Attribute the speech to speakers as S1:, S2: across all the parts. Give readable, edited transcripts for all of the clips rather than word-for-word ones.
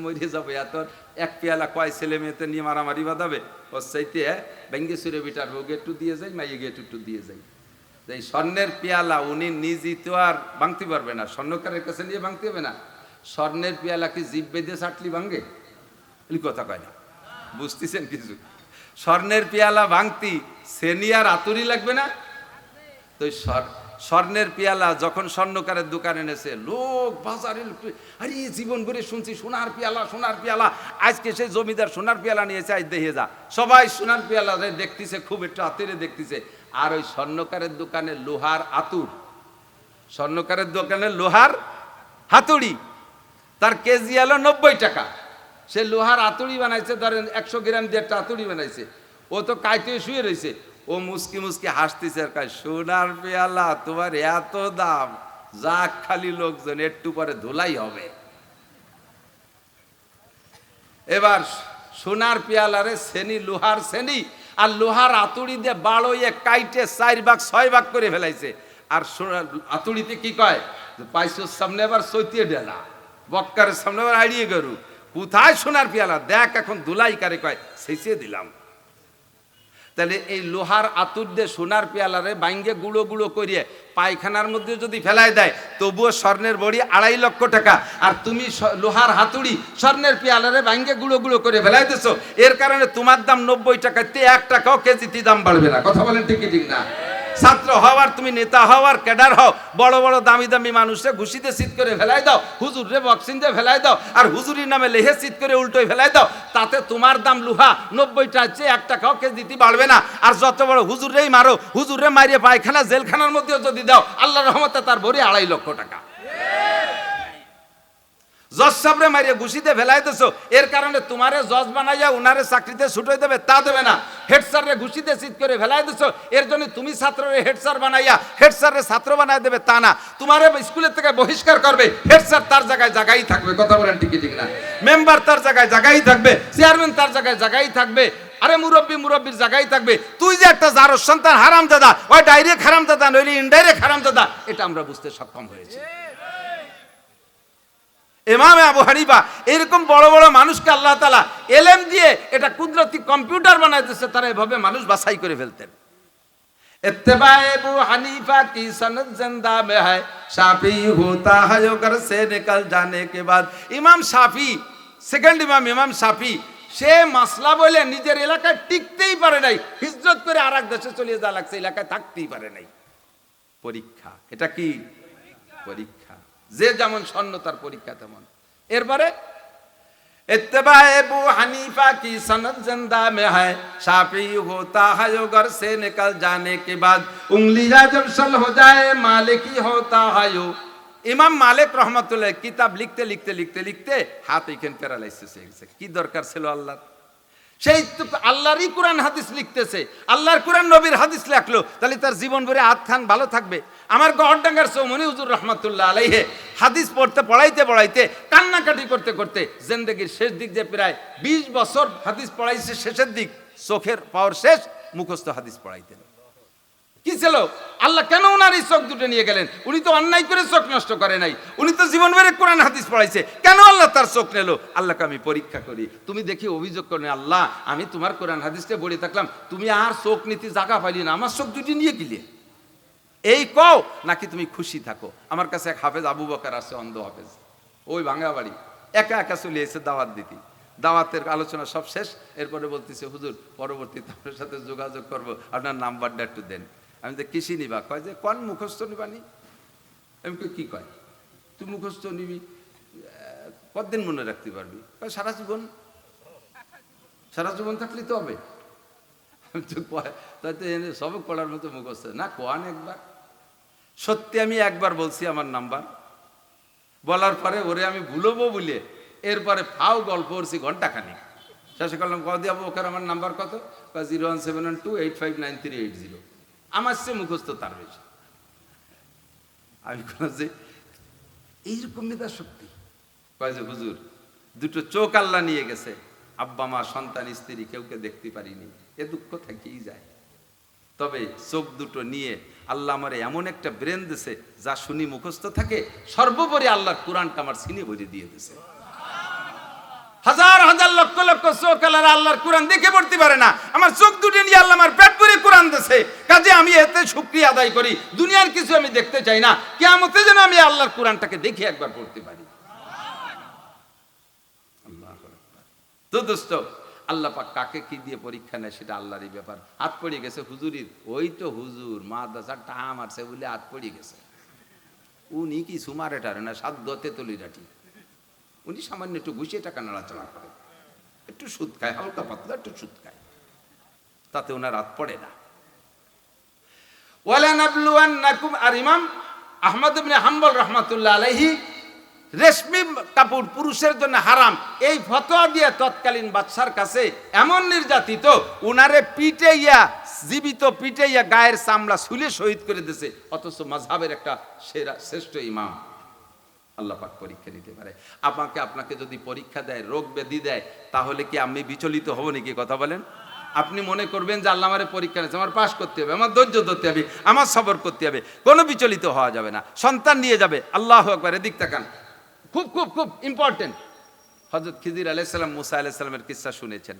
S1: মরে যাবো, এত এক পেয়ালা কয় ছেলে মেয়েতে নিয়ে মারামারি বাঁধাবে, ওর চাইতে ভেঙ্গে সুরে বিটার বউকে একটু দিয়ে যাই, মাইয়ে গিয়ে একটু দিয়ে যাই। এই স্বর্ণের পেয়ালা উনি নিজই তো আর ভাঙতে পারবে না, স্বর্ণকারের কাছে নিয়ে ভাঙতে হবে না। স্বর্ণের পেয়ালা কি জিভ বেঁধে ছাটলি ভাঙ্গে? এই কথা কয় না, বুঝতেছেন কিছু? স্বর্ণের পেয়ালা ভাঙতি সেনি আর আতুরি লাগবে না? তো স্বর্ণের পেয়ালা যখন স্বর্ণকারের দোকানে এনেছে, লোক বাজারে, আরে জীবন ভরে শুনছি সোনার পেয়ালা, সোনার পেয়ালা, আজকে সেই জমিদার সোনার পেয়ালা নিয়েছে, আজ দেখে যা, সবাই সোনার পেয়ালা দেখতেছে, খুব একটু আতেরে দেখতেছে। আর ওই স্বর্ণকারের দোকানে লোহার আতুর, স্বর্ণকারের দোকানে লোহার হাতুড়ি, তার কেজি এলো 90 টাকা। সে লোহার আতুড়ি বানাইছে, ধরেন 100 গ্রাম দিয়ে একটা আতুড়ি বানাইছে। ও তো কাইতে শুয়ে রয়েছে, ও মুসকি মুসকি হাসতেছে আর কয়, সোনার পেয়ালা তোমার এত দাম, যাক খালি লোকজন, একটু পরে ধুলাই হবে। এবার সোনার পেয়ালারে শ্রেণী, লোহার শ্রেণী, আর লোহার আতুড়ি দিয়ে বাড়ইয়ে কাইটে 4 ভাগ 6 ভাগ করে ফেলাইছে। আর আতুড়িতে কি কয়, পাইছোর সামনে এবার সৈতিয়ে ডেলা, বক্কারের সামনে এবার আড়িয়ে গরু, কোথায় সোনার পেয়ালা, দেখ এখন ধুলাই কারে কয়, সেচিয়ে দিলাম। তাহলে এই লোহার আতুর দিয়ে সোনার পেয়ালারে বাইঙ্গে গুঁড়ো গুঁড়ো করিয়ে পায়খানার মধ্যে যদি ফেলাই দেয়, তবুও স্বর্ণের বড়ি 2.5 লক্ষ টাকা। আর তুমি লোহার হাতুড়ি স্বর্ণের পেয়ালারে বাইঙ্গে গুঁড়ো গুঁড়ো করে ফেলাই দিছো, এর কারণে তোমার দাম 90 টাকাতে 1 টাকাও কেজিতে দাম বাড়বে না। কথা বলেন ঠিক ঠিক না? ছাত্র হওয়ার, তুমি নেতা হওয়ার, ক্যাডার হও, বড় বড় দামি দামি মানুষে ঘুষিতে চিত করে ফেলাই দাও, হুজুরে বক্সিং দিয়ে ফেলাই দাও, আর হুজুরির নামে লেহে চিত করে উল্টোই ফেলাই দাও, তাতে তোমার দাম লোহা 90 টাকার চেয়ে 1 টাকাও কেজিতে বাড়বে না। আর যত বড় হুজুরেই মারো, হুজুরে মারিয়ে পায়খানা জেলখানার মধ্যেও যদি দাও, আল্লাহর রহমতে তার ভরি 2.5 লক্ষ টাকা। জজ সাহেবরে মারিয়ে ঘুষিতে ফেলাই দিছো, এর কারণে তোমারে জজ বানাইয়া উনারে চাকরিতে ছুটাই দেবে, তা দেবে না। হেড স্যাররে ঘুষিতে চিত করে ফেলাই দিছো, এর জন্য তুমি ছাত্ররে হেড স্যার বানাইয়া হেড স্যাররে ছাত্র বানাই দেবে, তা না। তোমারে স্কুলের থেকে বহিষ্কার করবে, হেড স্যার তার জায়গায় জায়গায় থাকবে। কথা বলেন ঠিক ঠিক না? মেম্বার তার জায়গায় জায়গায় থাকবে, চেয়ারম্যান তার জায়গায় জায়গায় থাকবে, আরে মুরব্বী মুরব্বীর জায়গায় থাকবে। তুই যে একটা জারোর সন্তান হারামজাদা, ওই ডাইরেক্ট হারামজাদা নইলে ইনডাইরেক্ট হারামজাদা, এটা আমরা বুঝতে সক্ষম হয়েছি। ইমামে আবু হানিফা এরকম বড় বড় মানুষকে আল্লাহ তাআলা এলেম দিয়ে এটা কুদরতি কম্পিউটার বানায় দিয়েছে, তারা এভাবে মানুষ বাছাই করে ফেলতেন। इत्तिबाए अबू हनीफा की सनद जिंदा में है, शाफी होता है जो घर से निकल जाने के बाद। ইমাম শাফি, সেকেন্ড ইমাম শাফি, সে মাসলা বলে নিজের এলাকায় টিকতেই পারে নাই, হিজরত করে আরেক দেশে চলে যাওয়া লাগছে, এলাকায় থাকতেই পারে নাই। পরীক্ষা, এটা কি পরীক্ষা? যে যেমন স্বর্ণ তার পরীক্ষা তেমন। এরপরে इत्तिबाए अबू हनीफा की सनद जिंदा में है, शाफी होता है जो घर से निकल जाने के बाद, उंगलियां जब सल हो जाए मालिकी होता है यो। ইমাম মালিক রহমাতুল্লাহ কিতাব লিখতে লিখতে লিখতে লিখতে হাত এখানে প্যারালাইসিস হয়ে গেছে। কি দরকার ছিল আল্লাহর? সেই আল্লাহরই কোরআন হাদিস লিখতেছে, আল্লাহর কোরআন নবীর হাদিস লেখলো, তাহলে তার জীবন ভরে হাত খান ভালো থাকবে। আমার গড়ডাঙ্গার চৌমনি হুজুর রহমাতুল্লাহ আলাইহি হাদিস পড়তে পড়াইতে পড়াইতে কান্নাকাটি করতে করতে জিন্দেগির শেষ দিক, যে প্রায় 20 বছর হাদিস পড়াইছে, শেষের দিক চোখের পাওয়ার শেষ, মুখস্থ হাদিস পড়াইতেন। কি ছিল? আল্লাহ কেন ওনার এই চোখ দুটো নিয়ে গেলেন? উনি তো অন্যায় করে চোখ নষ্ট করে নাই, উনি তো জীবন ভরে কোরআন হাদিস পড়াইছে, কেন আল্লাহ তার চোখ নিল? আল্লাহকে আমি পরীক্ষা করি। তুমি দেখি অভিযোগ করেন, আল্লাহ আমি তোমার কোরআন হাদিসটা বলে থাকলাম, তুমি আর চোখ নিতে জায়গা পাইলি না, আমার চোখ দুটি নিয়ে গেলে, এই কও নাকি তুমি খুশি থাকো? আমার কাছে এক হাফেজ আবু বকর আছে, অন্ধ হাফেজ, ওই ভাঙ্গা বাড়ি, একা একা চলে এসে দাওয়াত দিতে। দাওয়াতের আলোচনা সব শেষ, এরপরে বলতেছে, হুজুর পরবর্তীতে আপনার সাথে যোগাযোগ করবো, আপনার নাম্বারটা একটু দেন। আমি তো কৃষি নিবা, কয় যে কোন মুখস্থ নিবানি? আমি কি কয়, তুই মুখস্থ নিবি কতদিন মনে রাখতে পারবি? কয় সারা জীবন। সারা জীবন থাকলে তো হবে। তাই তো এনে সবক পড়ার মতো মুখস্থ না, কোয়ান একবার। সত্যি আমি একবার বলছি আমার নাম্বার, বলার পরে ওরে আমি ভুলবো বলে এরপরে ফাও গল্প করছি ঘন্টাখানি। শেষে করলাম, কদি আবু বকর আমার নাম্বার কত? 01712859380। আমার সে মুখস্থ তার বেশি। আমি বললাম যে এইরকম মেধা শক্তি। কয় যে হুজুর দুটো চোখ আল্লাহ নিয়ে গেছে, আব্বা মা সন্তান স্ত্রী কেউকে দেখতে পারিনি, এ দুঃখ থেকেই যায়। তবে চোখ দুটো নিয়ে আল্লাহ আমার এমন একটা ব্রেন দিছে, যা শুনি মুখস্থ থাকে, সর্বোপরি আল্লাহর কোরআনটা আমার সিনে ভরে দিয়ে দিছে। হাজার লক্ষ লক্ষ চোখ আল্লাহর কোরআন দেখে পড়তে পারে না, আমার চোখ দুটি নিয়ে আল্লাহ আমার পেট ভরে কোরআন দিয়েছে, কাজে আমি এতে শুকরিয়া আদায় করি। দুনিয়ার কিছু আমি দেখতে চাই না, কিয়ামতে যেন আমি আল্লাহর কোরআনটাকে দেখে একবার পড়তে পারি। তো দোস্ত, আল্লাহ পাক কাকে কি দিয়ে পরীক্ষা নেয় সেটা আল্লাহরই ব্যাপার। হাত পড়ে গেছে হুজুরির, ওই তো হুজুর মাদ্রাসার টাহা মারছে বলে হাত পড়ে গেছে। উনি কি সুমারে টারে না, সাধ্য তেতলিরাটি, উনি সামান্য একটু ঘুষিয়ে টাকা নাড়াচাড়া করে, একটু সুদ খায়, হালকা পাতলা একটু সুদ খায়, তাতে ওনার হাত পড়ে না। ওয়ালানাবলুয়ান্নাকুম, আর ইমাম আহমদ ইবনে হাম্বল রাহমাতুল্লাহ আলাইহি রেশমি কাপড় পুরুষের জন্য হারাম এই ফতোয়া দিয়ে তৎকালীন বাদশার কাছে এমন নির্যাতিত, উনারে পিটাইয়া, জীবিত পিটাইয়া গায়ের চামড়া ছুলে শহীদ করে দিয়েছে। অথচ মাযহাবের একটা শ্রেষ্ঠ ইমাম। আল্লাহ পাক পরীক্ষা দিতে পারে। আপনাকে যদি পরীক্ষা দেয়, রোগ ব্যাধি দেয়, তাহলে কি আমি বিচলিত হব নাকি? কথা বলেন। আপনি মনে করবেন যে আল্লাহ আমারে পরীক্ষা নিয়েছে, আমার পাস করতে হবে, আমার ধৈর্য ধরতে হবে, আমার সবর করতে হবে, কোনো বিচলিত হওয়া যাবে না। সন্তান নিয়ে যাবে, আল্লাহু আকবার, এদিক তাকান, খুব খুব খুব ইম্পর্টেন্ট। হযরত খিজির আলাইহিস সালাম মুসা আলাইহিস সালামের কিসসা শুনেছেন।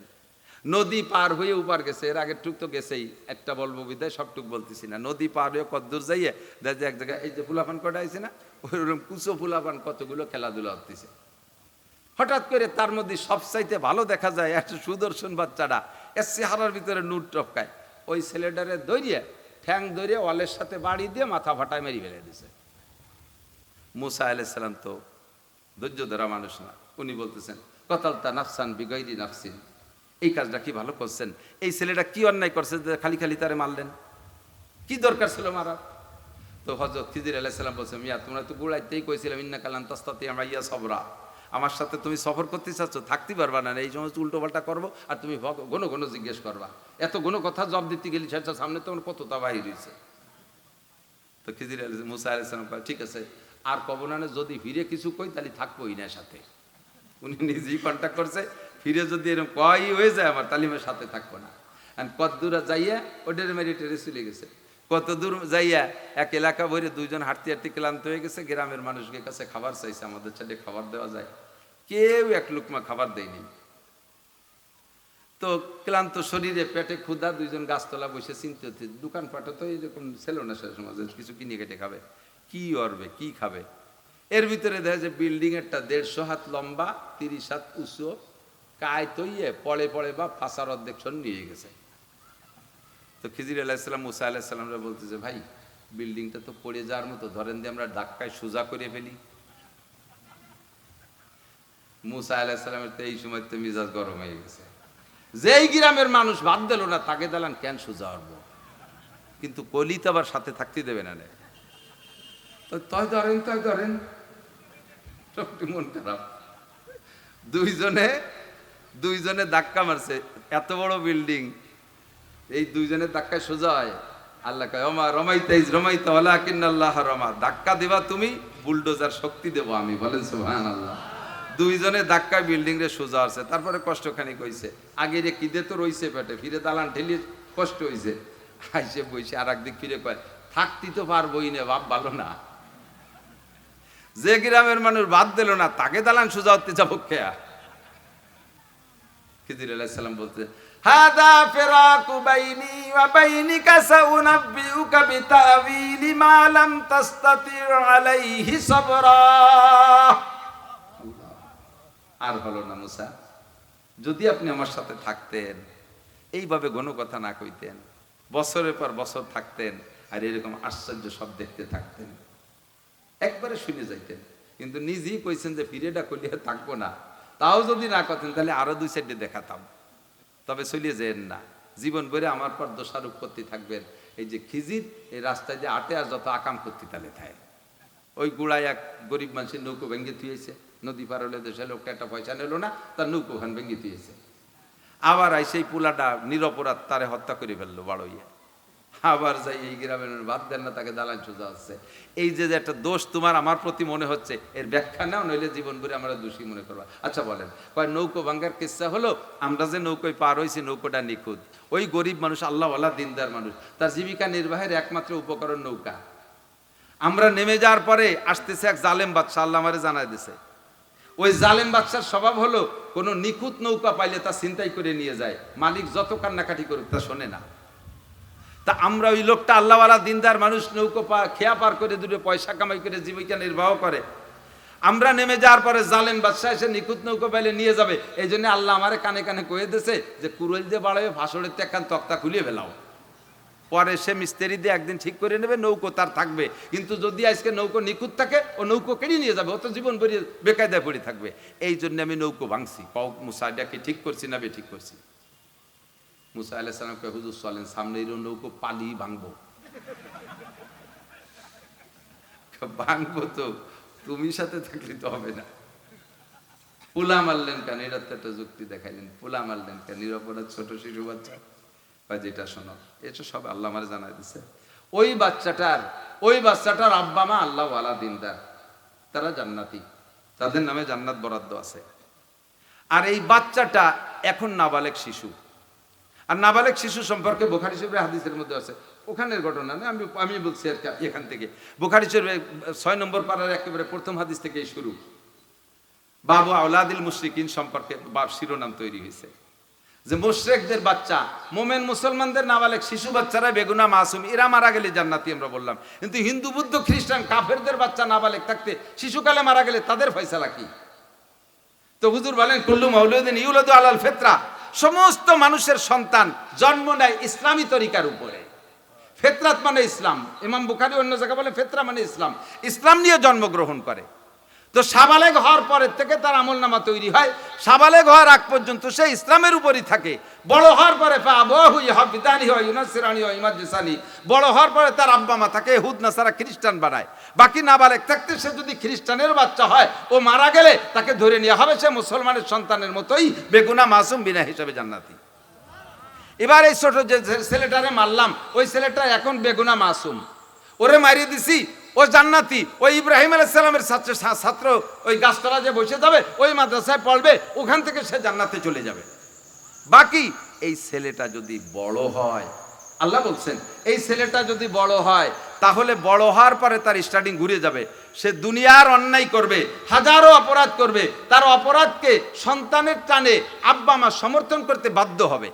S1: নদী পার হয়ে উপার গেছে, এর আগের টুক তো গেছেই, একটা বলবো বিদায়, সবটুক বলতেছি না। নদী পার হয়ে কদ্দূর যাইয়ে দেখে এক জায়গায় এই যে ফুলাপান কটা আছে না, ওইরকম কুচো ফুলাপান কতগুলো খেলাধুলা হতেছে। হঠাৎ করে তার মধ্যে সবচাইতে ভালো দেখা যায় একটা সুদর্শন বাচ্চাটা, এর চেহারার ভিতরে নূর টপকায়। ওই ছেলেটারে দৌড়িয়ে ঠ্যাং দৌড়িয়ে ওয়ালের সাথে বাড়ি দিয়ে মাথা ফাটায় মেরি ফেলে দিছে। মুসা আলাইহিস সালাম তো ধৈর্য ধরা মানুষ না, উনি বলতেছেন কতালতা নাফসান বিগাইরি নাফসিন, এই কাজটা কি ভালো করছেন? এই ছেলেটা কি অন্যায় করছে যে খালি খালি তারে মারলেন? কি দরকার ছিল মারা? তো হযরত খিজির আলাইহিস সালাম বলছে, মিয়া তোমরা তো গুড়াইতেই কইছিলাম ইন্নাকা লান তাস্তাতিয়া মাইয়া সবরা, আমার সাথে তুমি সফর করতে চাচ্ছ, থাকতে পারবা না, এই সময় উল্টো পাল্টা করবো আর তুমি ঘন ঘন জিজ্ঞেস করবা, এত ঘন কথা জব দিতে গেলি সেটা সামনে তোমার কতটা বাহির হয়েছে। তো খিজির মুসা আলাইহিস সালাম কয় ঠিক আছে, আর কব না, যদি ফিরে কিছু কই তাহলে থাকবোই না সাথে। উনি নিজেই কন্ট্যাক্ট করছে, ফিরে যদি এরকম কয় হয়ে যায় আমার, তালিমের সাথে থাকবো না। কত দূর যাইয়া ওদের মেরে টেরে চলে গেছে। কত দূর যাইয়া এক এলাকা ভরে দুইজন হাঁটতে হাঁটতে ক্লান্ত হয়ে গেছে। গ্রামের মানুষকে কাছে খাবার চাইছে, আমাদের ছেলে খাবার দেওয়া যায়, কেউ এক লুকমা খাবার দেয়নি। তো ক্লান্ত শরীরে, পেটে ক্ষুধা, দুইজন গাছতলা বসে চিনতে হচ্ছে, দোকানপাটে তো এরকম ছিল না সে সমাজে, কিছু কিনে কেটে খাবে, কি অরবে, কি খাবে। এর ভিতরে দেখা যায় বিল্ডিং একটা 150 হাত লম্বা, 30 হাত উঁচু, কায় তৈয়ে পড়ে পড়ে বা ফাঁসার অর্ধেক নিয়ে গেছে। তো খিজির আলাইহিস সালাম মুসা আলাইহিস সালামরা বলতেছে, ভাই বিল্ডিংটা তো পড়ে যাওয়ার মতো, ধরেন দিয়ে আমরা ধাক্কায় সোজা করে ফেলি। মুসা আলাইহিস সালামের তো এই সময় তো মিজাজ গরম হয়ে গেছে, যেই গ্রামের মানুষ বাদ দিল না তাকে দিলাম কেন সোজা হবো, কিন্তু কলি তো আবার সাথে থাকতে দেবে না। তাই ধরেন সবটি মন খারাপ। দুইজনে ধাক্কা মারছে, এত বড় বিল্ডিং, এই দুইজনের ধাক্কায় সোজা হয়। আল্লাহ কয় ওমা রমাইতাইজ রমাইতা ওয়ালাকিন্নাল্লাহ রমা, ধাক্কা দিবা তুমি, বুলডোজার শক্তি দেবো আমি, বলেন সুবহানাল্লাহ। দুইজনে ধাক্কায় বিল্ডিং রে সোজা আছে। তারপরে কষ্টখানি কইছে, আগে রে কিদে তো রইছে পেটে, ফিরে দালান ঠেলি কষ্ট হইছে, আইসে বইছে। আর একদিক ফিরে কয় থাকতে তো পারবোই না, বাপ ভালো না। যে গ্রামের মানুষ বাদ দিল না তাকে দালান সোজা হতে যাবো খেয়া। খিজির আলাইহিস সালাম বলতে, হাদা ফিরাকু বাইনি ওয়া বাইনিকা সাউনাব্বিউকা বিতাওয়িলি মা লাম তাসতাতি আলাইহি সাবরা। আর হলো না মুসা, যদি আপনি আমার সাথে থাকতেন, এইভাবে ঘন কথা না কইতেন, বছরের পর বছর থাকতেন, আর এরকম আশ্চর্য সব দেখতে থাকতেন, একবারে শুনে যাইতেন। কিন্তু নিজেই কইছেন যে ফিরেটা কলিয়া থাকবো না, তাও যদি না করতেন তাহলে আরো 2 সাইডে দেখাতাম, তবে চলিয়ে যেন না। জীবন ভরে আমার পর দোষারোপ করতে থাকবেন। এই যে খিজির এই রাস্তায় যে আটে আর যত আকাম করতে তাহলে থাকে। ওই গুড়ায় এক গরিব মানুষের নৌকো ভেঙে থুয়েছে, নদী পার হলে দেশে লোকটা একটা পয়সা নিল না, তার নৌকো খান ভেঙে থুয়েছে। আবার আই সেই পোলাটা নিরপরাধ, তারে হত্যা করে ফেললো বাড়ইয়া। আবার যাই এই গ্রামের বাদ দেন না, তাকে দালান সোজা হচ্ছে। এই যে একটা দোষ তোমার আমার প্রতি মনে হচ্ছে, এর ব্যাখ্যা নাও, নইলে জীবন ভরে আমরা দোষী মনে করবা। আচ্ছা বলেন, কয় নৌকো ভাঙ্গার কিচ্ছা হলো, আমরা যে নৌকোয় পার হয়েছি নৌকোটা নিখুঁত। ওই গরিব মানুষ, আল্লাহওয়ালা দিনদার মানুষ, তার জীবিকা নির্বাহের একমাত্র উপকরণ নৌকা। আমরা নেমে যাওয়ার পরে আসতেছে এক জালেম বাদশা, আল্লাহ আমারে জানাই দিছে, ওই জালেম বাদশার স্বভাব হলো কোনো নিখুঁত নৌকা পাইলে তা ছিনতাই করে নিয়ে যায়, মালিক যত কান্নাকাটি করুক তা শোনে না। তা আমরা ওই লোকটা আল্লাহওয়ালা দিনদার মানুষ, নৌকো খেয়া পার করে দুটো পয়সা কামাই করে জীবিকা নির্বাহ করে, আমরা নেমে যাওয়ার পরে জালেম বাদশা এসে নিখুঁত নৌকো পাইলে নিয়ে যাবে। এই জন্য আল্লাহ আমারে কানে কানে কয়ে দিয়েছে যে কুরুল দিয়ে বাড়াবে, ফাঁসড়ের একখান তক্তা খুলিয়ে ফেলাও, পরে সে মিস্ত্রি দিয়ে একদিন ঠিক করে নেবে, নৌকো তার থাকবে। কিন্তু যদি আজকে নৌকো নিখুঁত থাকে, ও নৌকো কেড়ে নিয়ে যাবে, ও তো জীবন ভরিয়ে বেকায়দায় পড়ে থাকবে। এই জন্য আমি নৌকো ভাঙছি। মুসা এটাকে ঠিক করছি না ঠিক করছি? মুসা আলাইহিস সালামকে, হুজুর চলেন সামনে নৌকো পালি ভাঙবো। ভাঙবো তো তুমি সাথে থাকলে তো হবে না। পোলা মারলেন কেন? এটা তো একটা যুক্তি দেখাইলেন। পোলা মারলেন কেন? নিরপরাধ ছোট শিশু বাচ্চা। যেটা শোনো, এটা সব আল্লাহ আমার জানাই দিচ্ছে। ওই বাচ্চাটার আব্বা মা আল্লাহ ওয়ালা দিনদার, তারা জান্নাতি, তাদের নামে জান্নাত বরাদ্দ আছে। আর এই বাচ্চাটা এখন নাবালেগ শিশু। আর নাবালেগ শিশু সম্পর্কে বুখারী শরীফের হাদিসের মধ্যে আছে, ওখানের ঘটনা না, আমি বলছি আর এখান থেকে। বুখারী শরীফের 6 নম্বর পারার একেবারে প্রথম হাদিস থেকেই শুরু। বাবু আওলাদিল মুশরিকিন সম্পর্কে শিরোনাম তৈরি হয়েছে যে মুশরিকদের বাচ্চা, মোমেন মুসলমানদের নাবালেগ শিশু বাচ্চারা বেগুনা মাসুম, এরা মারা গেলে জান্নাতি আমরা বললাম। কিন্তু হিন্দু বুদ্ধ খ্রিস্টান কাফেরদের বাচ্চা নাবালেগ থাকতে শিশুকালে মারা গেলে তাদের ফয়সালা কি? তো হুজুর বলেন কুল্লু মাউলুদিন ইউলাদু আলাল ফিতরা, সমস্ত মানুষের সন্তান জন্ম নেয় ইসলামী তরিকার উপরে। ফিতরাত মানে ইসলাম। ইমাম বুখারী অন্য জায়গায় বলে ফিতরা মানে ইসলাম, ইসলাম নিয়ে জন্মগ্রহণ করে। তো সাবালেগ হওয়ার পরের থেকে তার আমলনামা তৈরি হয়, সাবালেগ হওয়ার আগ পর্যন্ত সে ইসলামের উপরই থাকে। বড় হওয়ার পরে বড় হওয়ার পরে তার আব্বা মা তাকে ইহুদ নাসারা খ্রিস্টান বানায়। বাকি নাবালেগ থাকতে সে যদি খ্রিস্টানের বাচ্চা হয়, ও মারা গেলে তাকে ধরে নেওয়া হবে, সে মুসলমানের সন্তানের মতোই বেগুনা মাসুম বিনা হিসাবে জান্নাতি। এবার এই ছোট যে ছেলেটারে মারলাম, ওই ছেলেটা এখন বেগুনা মাসুম, ওরে মারিয়ে দিছি, ও জান্নাতি। ওই ইব্রাহিম আলাইহিস সালামের ছাত্র ওই গাছতলা যে বসে যাবে, ওই মাদ্রাসায় পড়বে, ওখান থেকে সে জান্নাতে চলে যাবে। বাকি এই ছেলেটা যদি বড় হয়, আল্লাহ বলছেন এই ছেলেটা যদি বড় হয়, তাহলে বড় হওয়ার পরে তার স্টার্টিং ঘুরে যাবে। সে দুনিয়ার অন্যায় করবে, হাজারো অপরাধ করবে, তার অপরাধকে সন্তানের টানে আব্বা মা সমর্থন করতে বাধ্য হবে।